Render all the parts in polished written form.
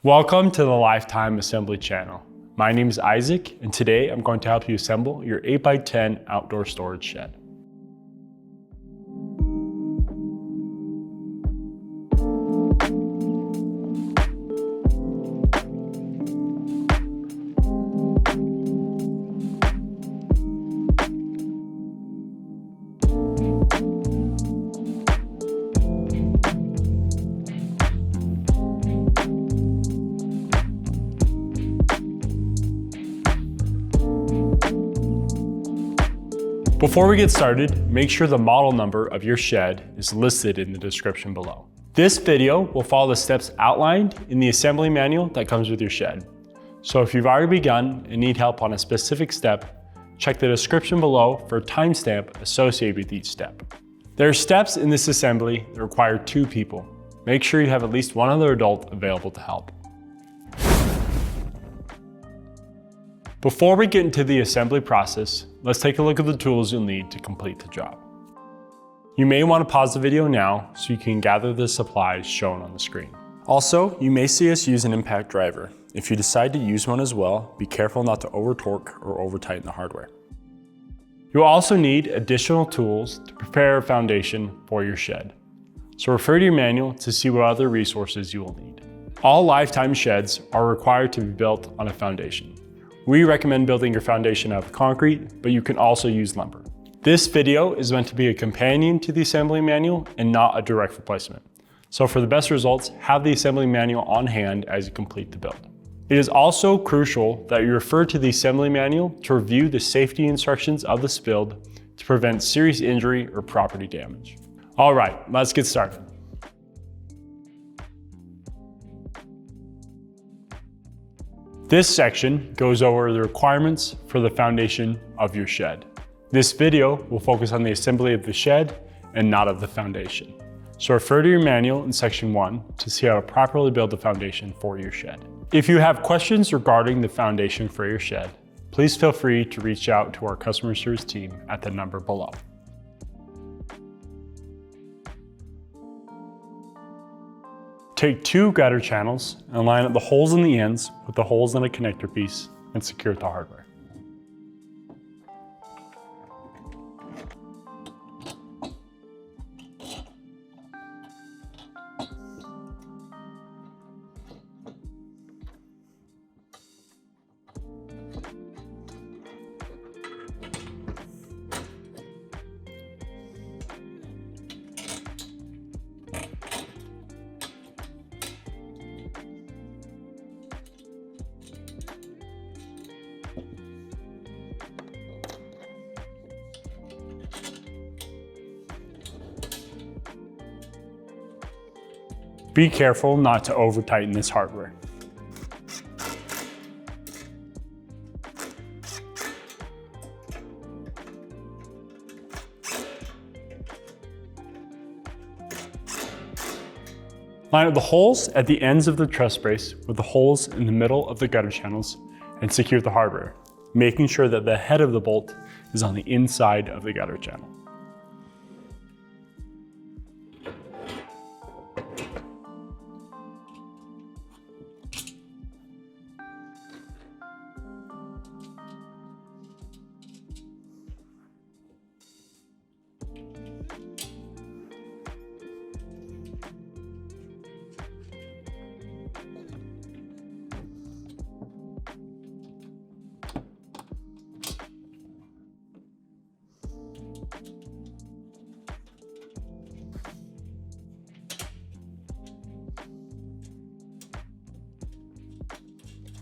Welcome to the Lifetime Assembly channel. My name is Isaac, and today I'm going to help you assemble your 8x10 outdoor storage shed. Before we get started, make sure the model number of your shed is listed in the description below. This video will follow the steps outlined in the assembly manual that comes with your shed. So if you've already begun and need help on a specific step, check the description below for a timestamp associated with each step. There are steps in this assembly that require 2 people. Make sure you have at least one other adult available to help. Before we get into the assembly process, let's take a look at the tools you'll need to complete the job. You may want to pause the video now so you can gather the supplies shown on the screen. Also, you may see us use an impact driver. If you decide to use one as well, be careful not to over-torque or over-tighten the hardware. You'll also need additional tools to prepare a foundation for your shed. So refer to your manual to see what other resources you will need. All Lifetime sheds are required to be built on a foundation. We recommend building your foundation out of concrete, but you can also use lumber. This video is meant to be a companion to the assembly manual and not a direct replacement. So for the best results, have the assembly manual on hand as you complete the build. It is also crucial that you refer to the assembly manual to review the safety instructions of this build to prevent serious injury or property damage. All right, let's get started. This section goes over the requirements for the foundation of your shed. This video will focus on the assembly of the shed and not of the foundation. So refer to your manual in section 1 to see how to properly build the foundation for your shed. If you have questions regarding the foundation for your shed, please feel free to reach out to our customer service team at the number below. Take 2 gutter channels and line up the holes in the ends with the holes in a connector piece and secure it to hardware. Be careful not to over-tighten this hardware. Line up the holes at the ends of the truss brace with the holes in the middle of the gutter channels and secure the hardware, making sure that the head of the bolt is on the inside of the gutter channel.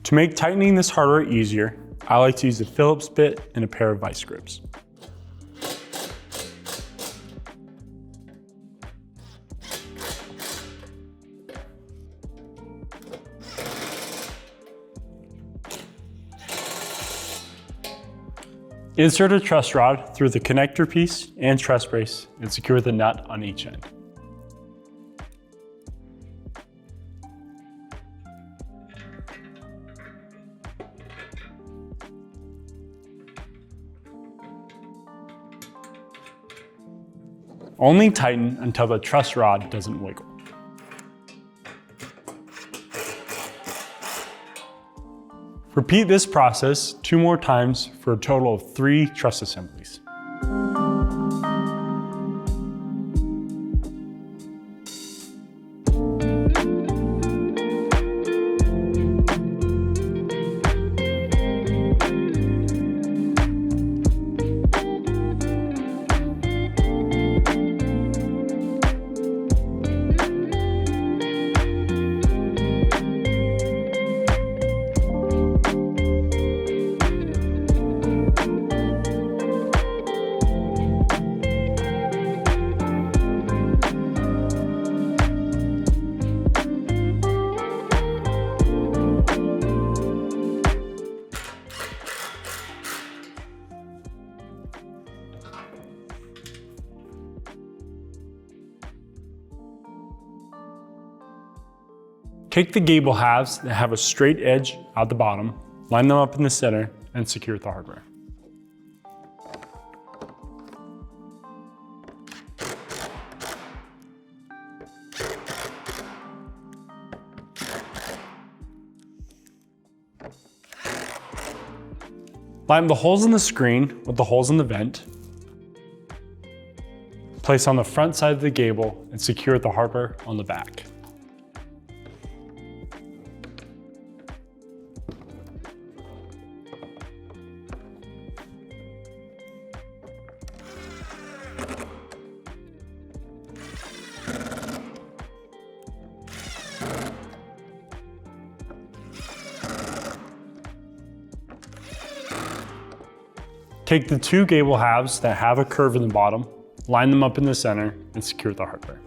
To make tightening this hardware easier, I like to use a Phillips bit and a pair of vice grips. Insert a truss rod through the connector piece and truss brace and secure the nut on each end. Only tighten until the truss rod doesn't wiggle. Repeat this process 2 more times for a total of 3 truss assemblies. Take the gable halves that have a straight edge at the bottom, line them up in the center, and secure with the hardware. Line the holes in the screen with the holes in the vent. Place on the front side of the gable and secure with the hardware on the back. Take the 2 gable halves that have a curve in the bottom, line them up in the center, and secure the hardware.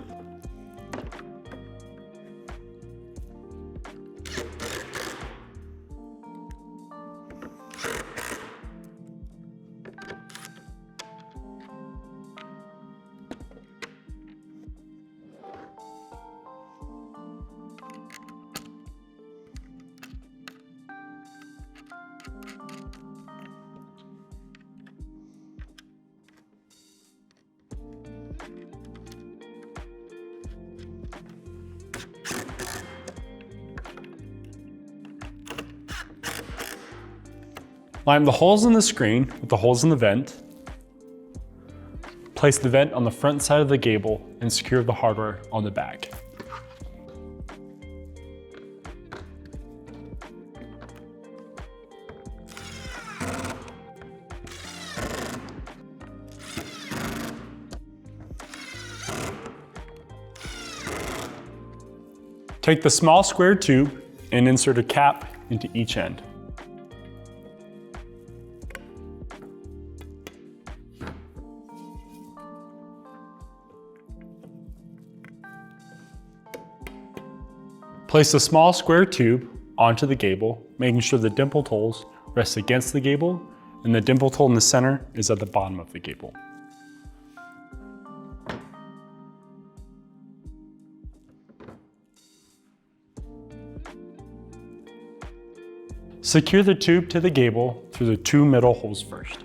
Line the holes in the screen with the holes in the vent. Place the vent on the front side of the gable and secure the hardware on the back. Take the small square tube and insert a cap into each end. Place the small square tube onto the gable, making sure the dimpled holes rest against the gable and the dimpled hole in the center is at the bottom of the gable. Secure the tube to the gable through the 2 middle holes first.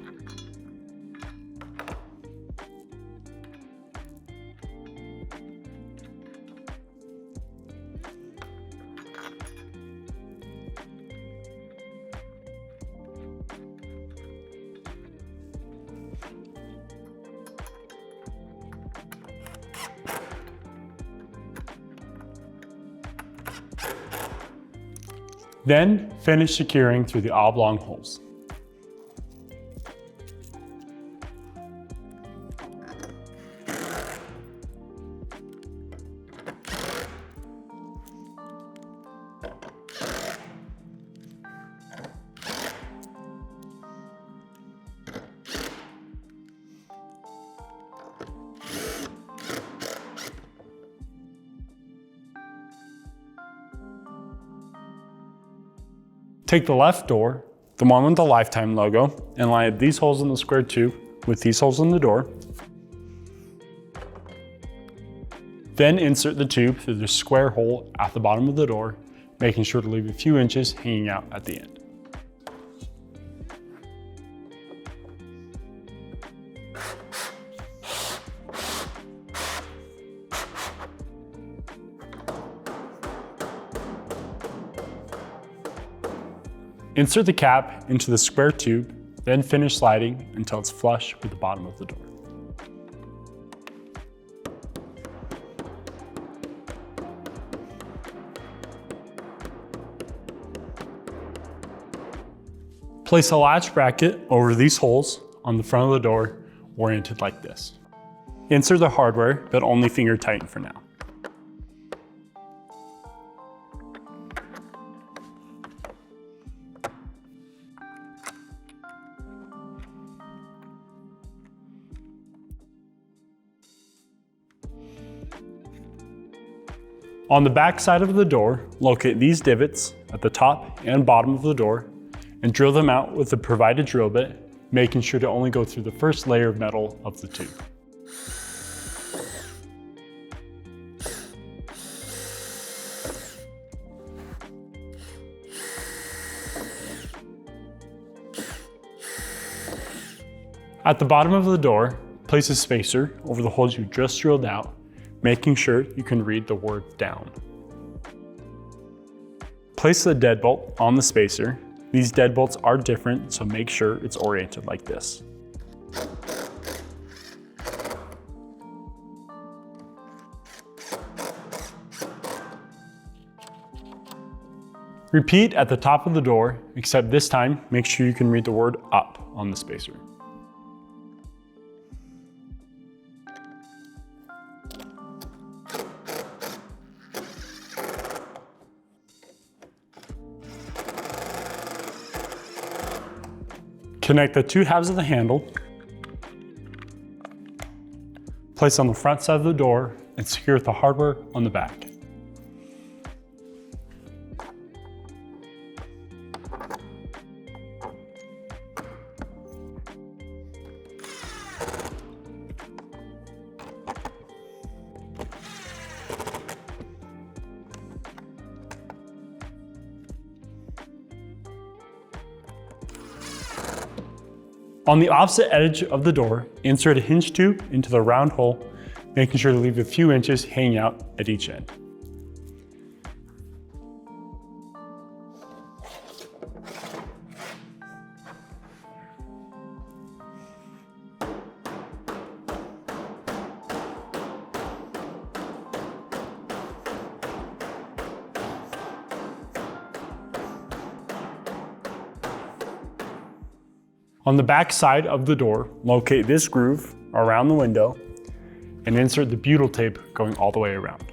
Then finish securing through the oblong holes. Take the left door, the one with the Lifetime logo, and line up these holes in the square tube with these holes in the door. Then insert the tube through the square hole at the bottom of the door, making sure to leave a few inches hanging out at the end. Insert the cap into the square tube, then finish sliding until it's flush with the bottom of the door. Place a latch bracket over these holes on the front of the door, oriented like this. Insert the hardware, but only finger tighten for now. On the back side of the door, locate these divots at the top and bottom of the door and drill them out with the provided drill bit, making sure to only go through the first layer of metal of the tube. At the bottom of the door, place a spacer over the holes you just drilled out, making sure you can read the word down. Place the deadbolt on the spacer. These deadbolts are different, so make sure it's oriented like this. Repeat at the top of the door, except this time, make sure you can read the word up on the spacer. Connect the two halves of the handle, place on the front side of the door, and secure with the hardware on the back. On the opposite edge of the door, insert a hinge tube into the round hole, making sure to leave a few inches hanging out at each end. On the back side of the door, locate this groove around the window and insert the butyl tape going all the way around.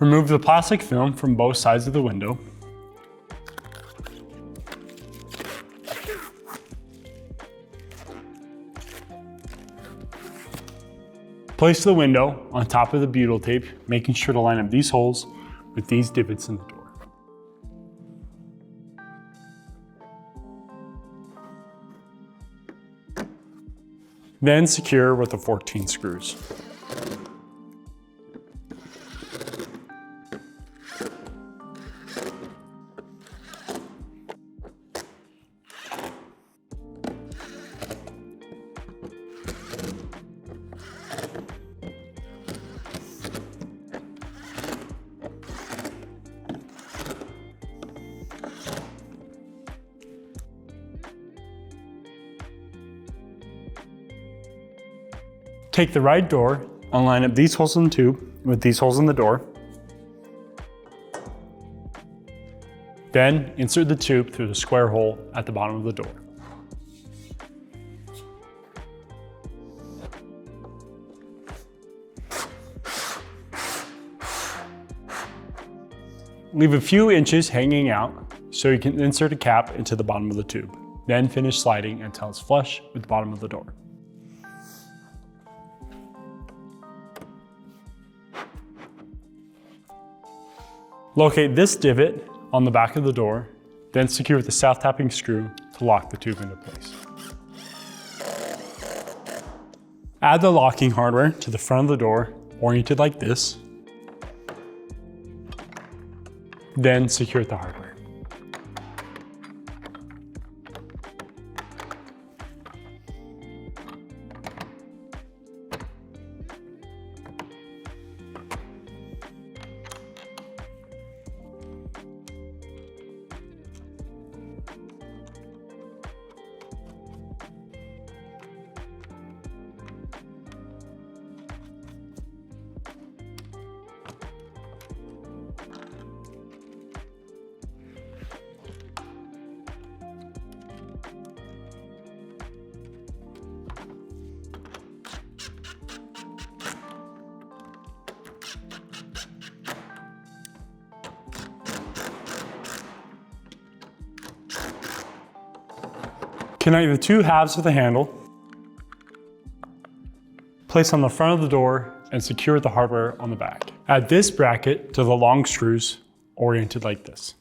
Remove the plastic film from both sides of the window. Place the window on top of the butyl tape, making sure to line up these holes with these divots in the door. Then secure with the 14 screws. Take the right door and line up these holes in the tube with these holes in the door. Then insert the tube through the square hole at the bottom of the door. Leave a few inches hanging out so you can insert a cap into the bottom of the tube. Then finish sliding until it's flush with the bottom of the door. Locate this divot on the back of the door, then secure with the self-tapping screw to lock the tube into place. Add the locking hardware to the front of the door oriented like this. Then secure the hardware. Connect the two halves of the handle, place on the front of the door, and secure the hardware on the back. Add this bracket to the long screws, oriented like this.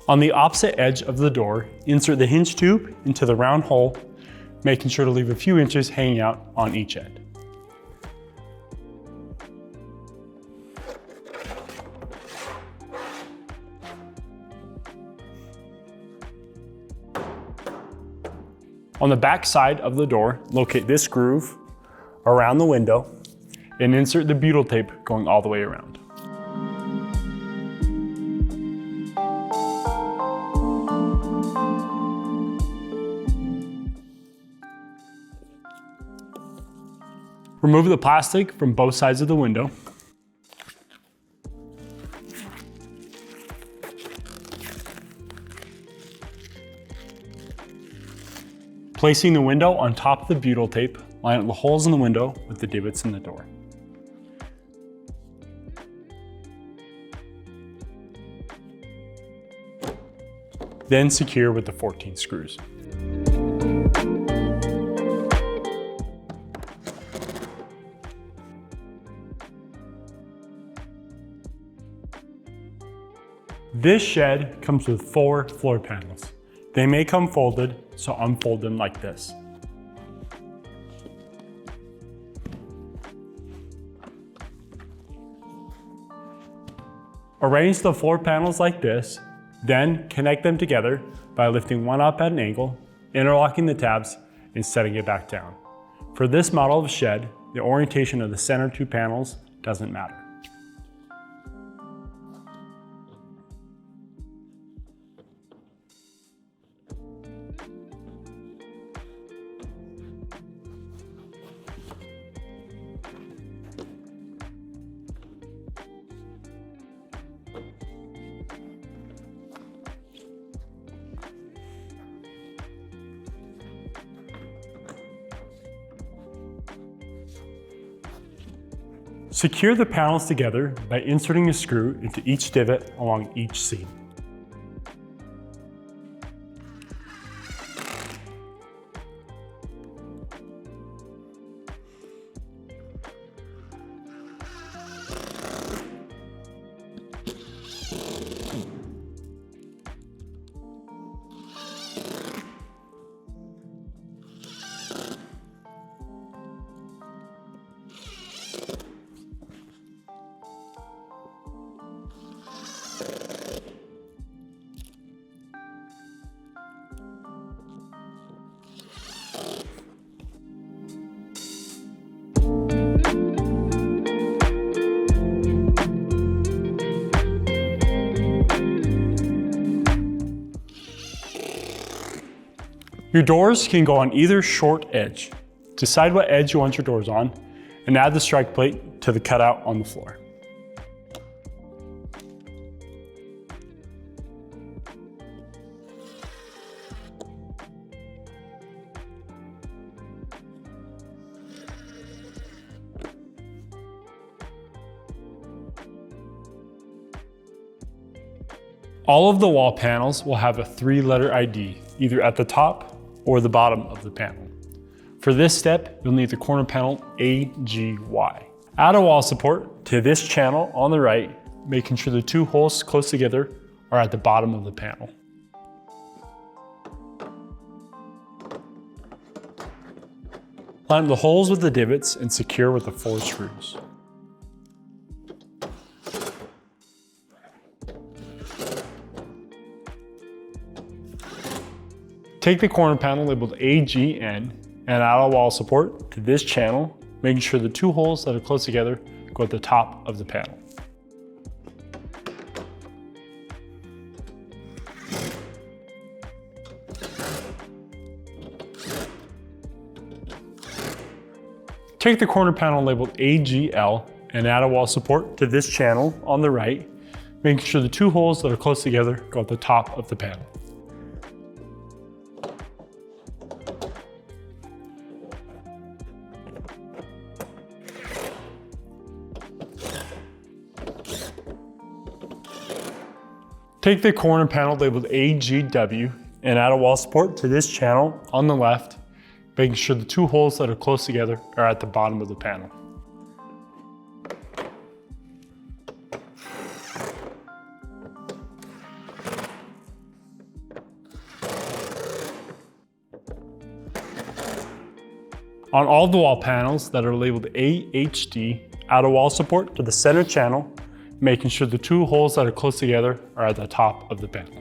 On the opposite edge of the door, insert the hinge tube into the round hole, making sure to leave a few inches hanging out on each end. On the back side of the door, locate this groove around the window and insert the butyl tape going all the way around. Remove the plastic from both sides of the window. Placing the window on top of the butyl tape, line up the holes in the window with the divots in the door. Then secure with the 14 screws. This shed comes with 4 floor panels. They may come folded, so unfold them like this. Arrange the floor panels like this, then connect them together by lifting one up at an angle, interlocking the tabs, and setting it back down. For this model of shed, the orientation of the center 2 panels doesn't matter. Secure the panels together by inserting a screw into each divot along each seam. Your doors can go on either short edge. Decide what edge you want your doors on and add the strike plate to the cutout on the floor. All of the wall panels will have a 3-letter ID, either at the top or the bottom of the panel. For this step, you'll need the corner panel AGY. Add a wall support to this channel on the right, making sure the 2 holes close together are at the bottom of the panel. Line the holes with the divots and secure with the 4 screws. Take the corner panel labeled AGN and add a wall support to this channel, making sure the 2 holes that are close together go at the top of the panel. Take the corner panel labeled AGL and add a wall support to this channel on the right, making sure the 2 holes that are close together go at the top of the panel. Take the corner panel labeled AGW and add a wall support to this channel on the left, making sure the 2 holes that are close together are at the bottom of the panel. On all the wall panels that are labeled AHD, add a wall support to the center channel, making sure the 2 holes that are close together are at the top of the panel.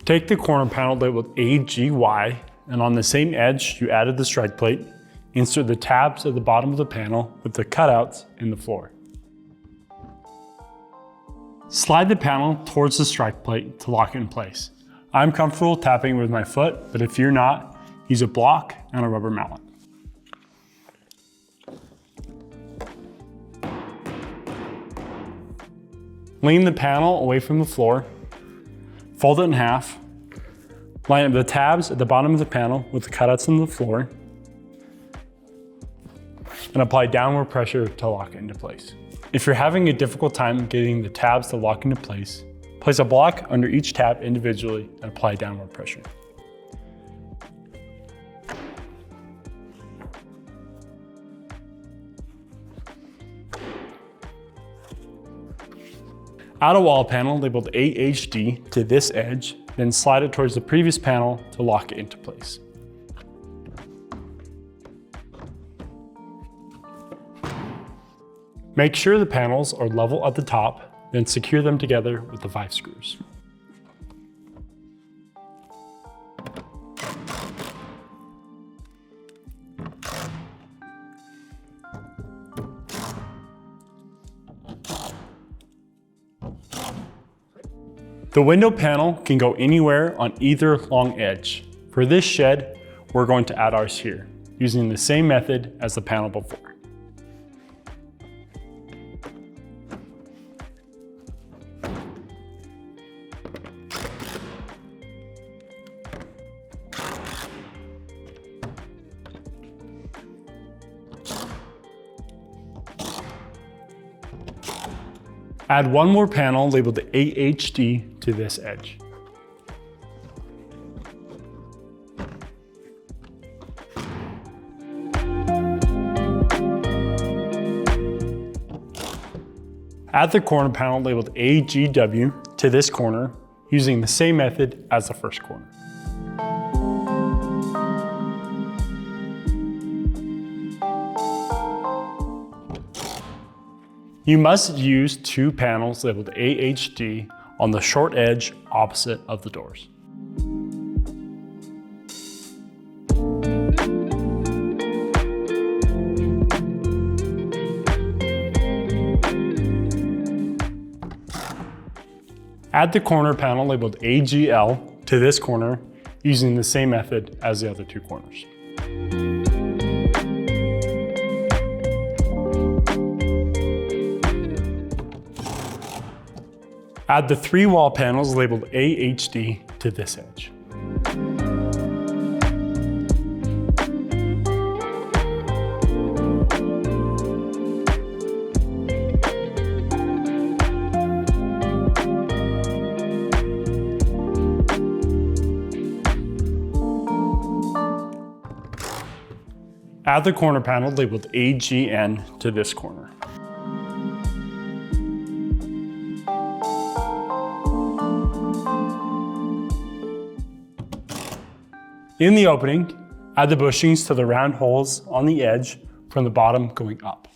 Take the corner panel labeled AGY, and on the same edge you added the strike plate, insert the tabs at the bottom of the panel with the cutouts in the floor. Slide the panel towards the strike plate to lock it in place. I'm comfortable tapping with my foot, but if you're not, use a block and a rubber mallet. Lean the panel away from the floor, fold it in half, line up the tabs at the bottom of the panel with the cutouts in the floor, and apply downward pressure to lock it into place. If you're having a difficult time getting the tabs to lock into place a block under each tab individually and apply downward pressure. Add a wall panel labeled AHD to this edge, then slide it towards the previous panel to lock it into place. Make sure the panels are level at the top, then secure them together with the 5 screws. The window panel can go anywhere on either long edge. For this shed, we're going to add ours here, using the same method as the panel before. Add one more panel labeled AHD to this edge. Add the corner panel labeled AGW to this corner using the same method as the first corner. You must use 2 panels labeled AHD on the short edge opposite of the doors. Add the corner panel labeled AGL to this corner using the same method as the other two corners. Add the 3 wall panels labeled AHD to this edge. Add the corner panel labeled AGN to this corner. In the opening, add the bushings to the round holes on the edge from the bottom going up.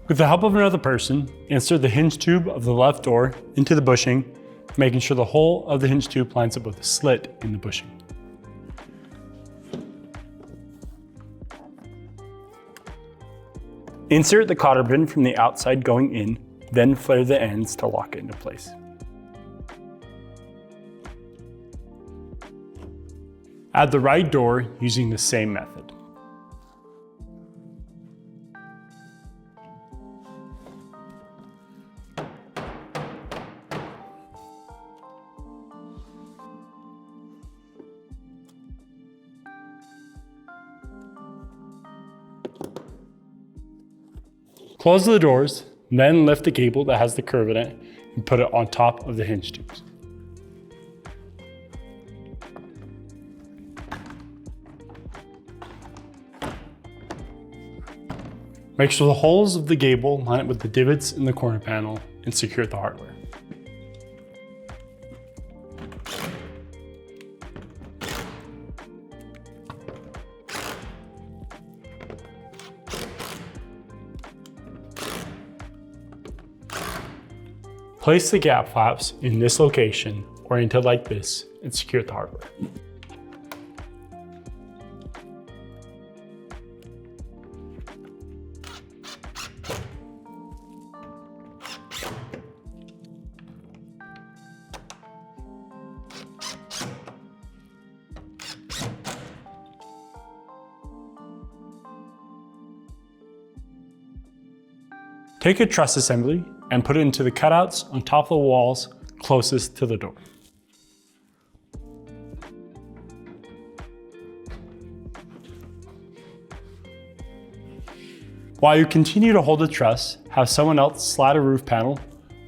With the help of another person, insert the hinge tube of the left door into the bushing, making sure the hole of the hinge tube lines up with a slit in the bushing. Insert the cotter pin from the outside going in, then flare the ends to lock it into place. Add the right door using the same method. Close the doors, then lift the cable that has the curve in it and put it on top of the hinge tubes. Make sure the holes of the gable line up with the divots in the corner panel and secure the hardware. Place the gap flaps in this location, oriented like this, and secure the hardware. Take a truss assembly and put it into the cutouts on top of the walls closest to the door. While you continue to hold the truss, have someone else slide a roof panel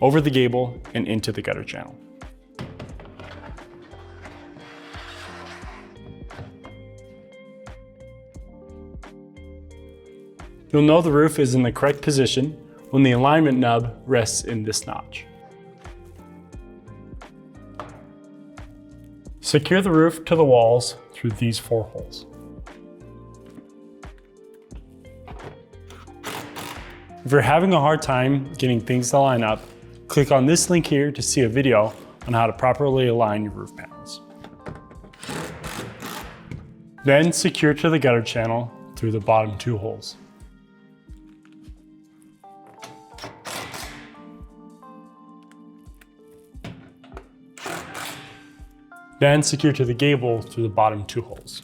over the gable and into the gutter channel. You'll know the roof is in the correct position when the alignment nub rests in this notch. Secure the roof to the walls through these 4 holes. If you're having a hard time getting things to line up, click on this link here to see a video on how to properly align your roof panels. Then secure to the gutter channel through the bottom 2 holes. Then secure to the gable through the bottom 2 holes.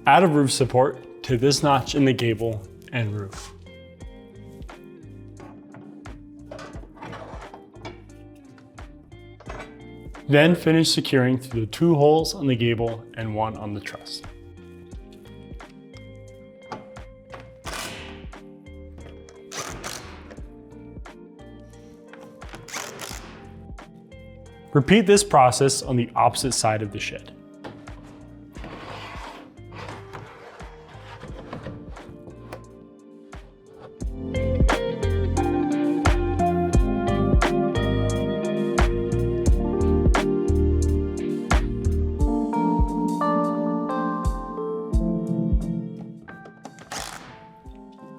Add a roof support to this notch in the gable and roof. Then finish securing through the 2 holes on the gable and 1 on the truss. Repeat this process on the opposite side of the shed.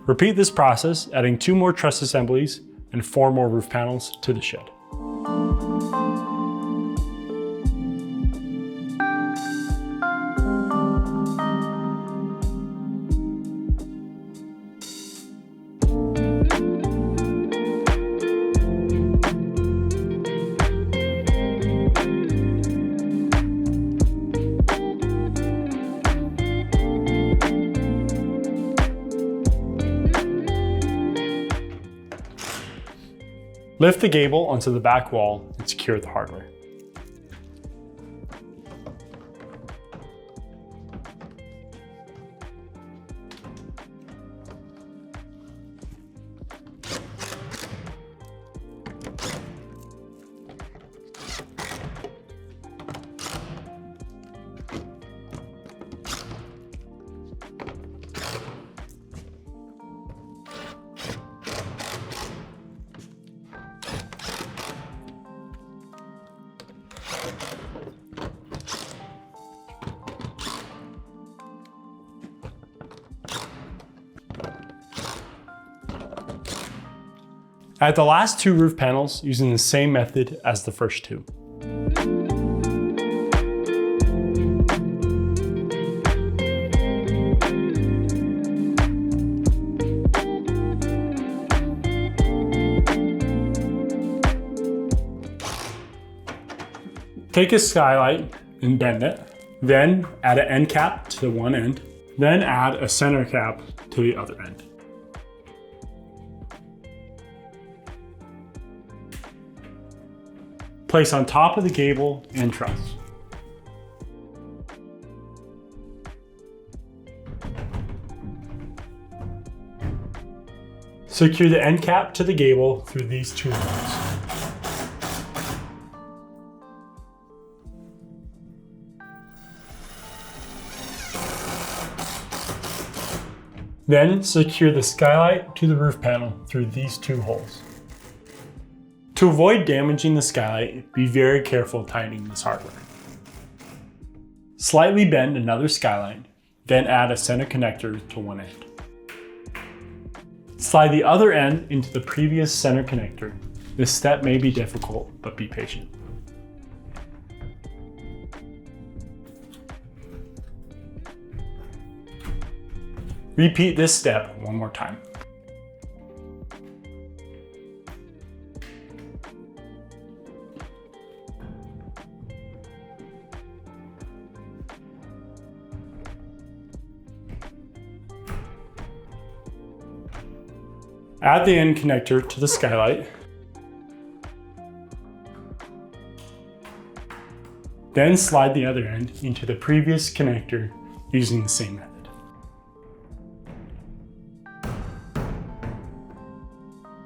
Repeat this process, adding 2 more truss assemblies and 4 more roof panels to the shed. Lift the gable onto the back wall and secure the hardware. Add the last 2 roof panels using the same method as the first 2. Take a skylight and bend it, then add an end cap to the one end, then add a center cap to the other end. Place on top of the gable and truss. Secure the end cap to the gable through these 2 holes. Then secure the skylight to the roof panel through these 2 holes. To avoid damaging the skylight, be very careful tightening this hardware. Slightly bend another skylight, then add a center connector to one end. Slide the other end into the previous center connector. This step may be difficult, but be patient. Repeat this step one more time. Add the end connector to the skylight. Then slide the other end into the previous connector using the same method.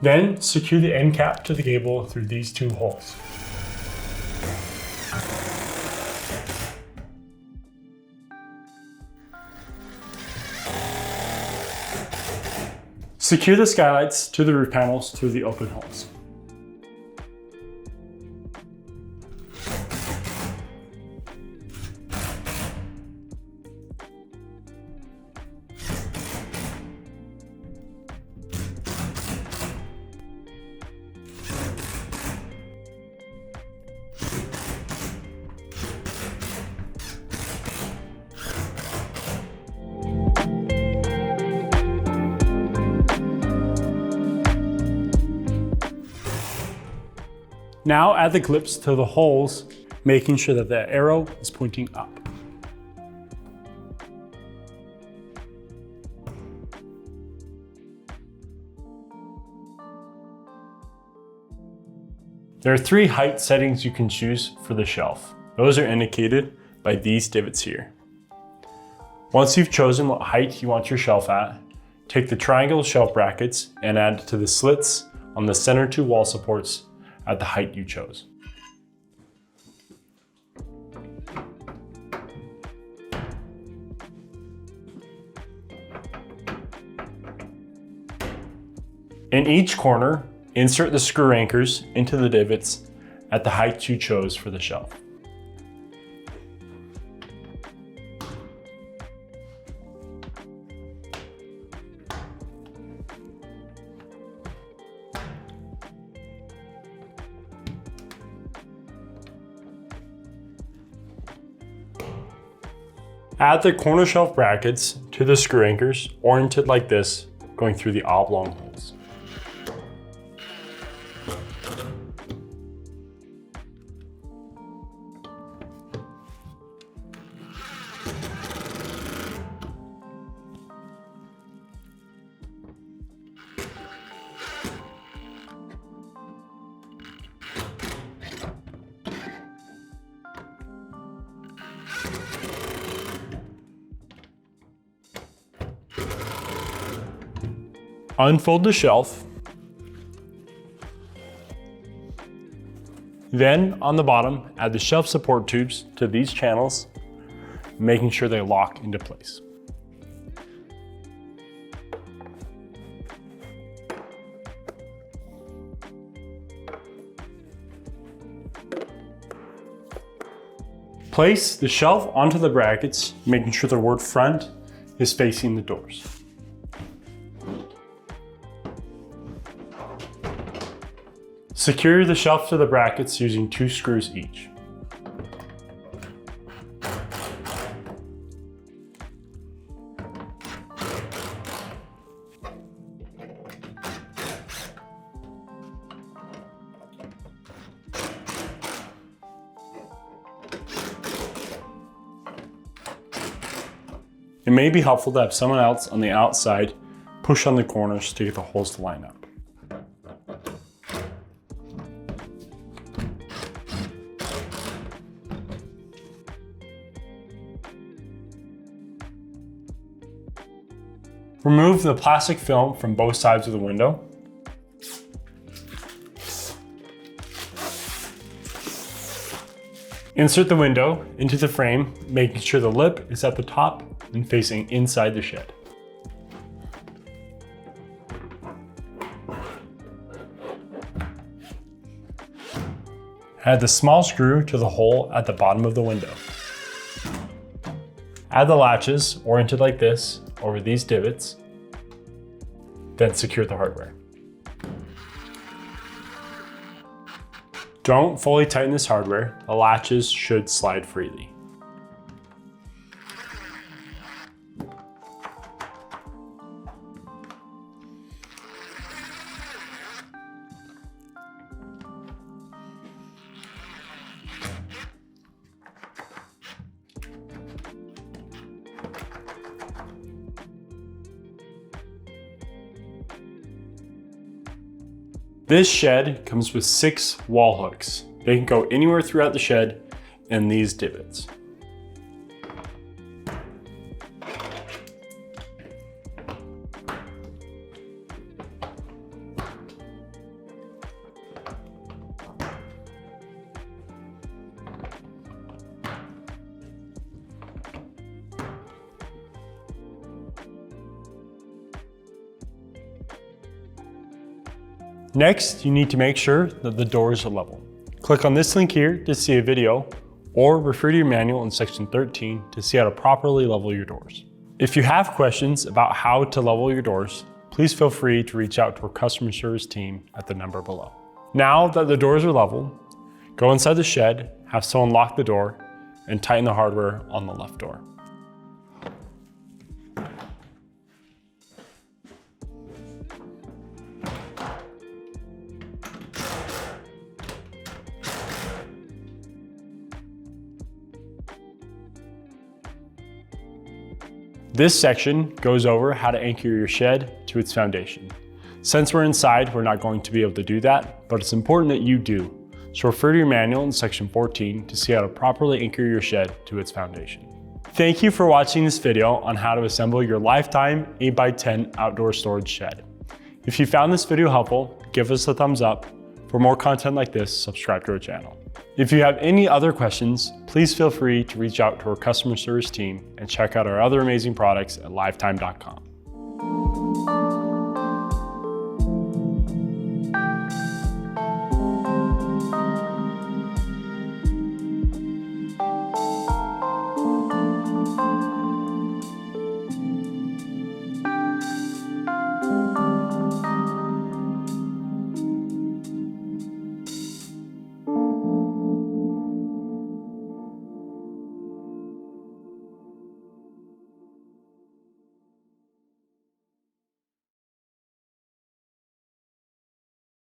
Then secure the end cap to the gable through these 2 holes. Secure the skylights to the roof panels through the open holes. Now add the clips to the holes, making sure that the arrow is pointing up. There are 3 height settings you can choose for the shelf. Those are indicated by these divots here. Once you've chosen what height you want your shelf at, take the triangle shelf brackets and add to the slits on the center 2 wall supports at the height you chose. In each corner, insert the screw anchors into the divots at the height you chose for the shelf. Add the corner shelf brackets to the screw anchors, oriented like this, going through the oblong holes. Unfold the shelf. Then on the bottom, add the shelf support tubes to these channels, making sure they lock into place. Place the shelf onto the brackets, making sure the word front is facing the doors. Secure the shelf to the brackets using 2 screws each. It may be helpful to have someone else on the outside push on the corners to get the holes to line up. Remove the plastic film from both sides of the window. Insert the window into the frame, making sure the lip is at the top and facing inside the shed. Add the small screw to the hole at the bottom of the window. Add the latches, oriented like this, over these divots, then secure the hardware. Don't fully tighten this hardware, the latches should slide freely. This shed comes with 6 wall hooks. They can go anywhere throughout the shed in these divots. Next, you need to make sure that the doors are level. Click on this link here to see a video, or refer to your manual in section 13 to see how to properly level your doors. If you have questions about how to level your doors, please feel free to reach out to our customer service team at the number below. Now that the doors are level, go inside the shed, have someone lock the door, and tighten the hardware on the left door. This section goes over how to anchor your shed to its foundation. Since we're inside, we're not going to be able to do that, but it's important that you do. So refer to your manual in section 14 to see how to properly anchor your shed to its foundation. Thank you for watching this video on how to assemble your lifetime 8x10 outdoor storage shed. If you found this video helpful, give us a thumbs up. For more content like this, subscribe to our channel. If you have any other questions, please feel free to reach out to our customer service team and check out our other amazing products at lifetime.com.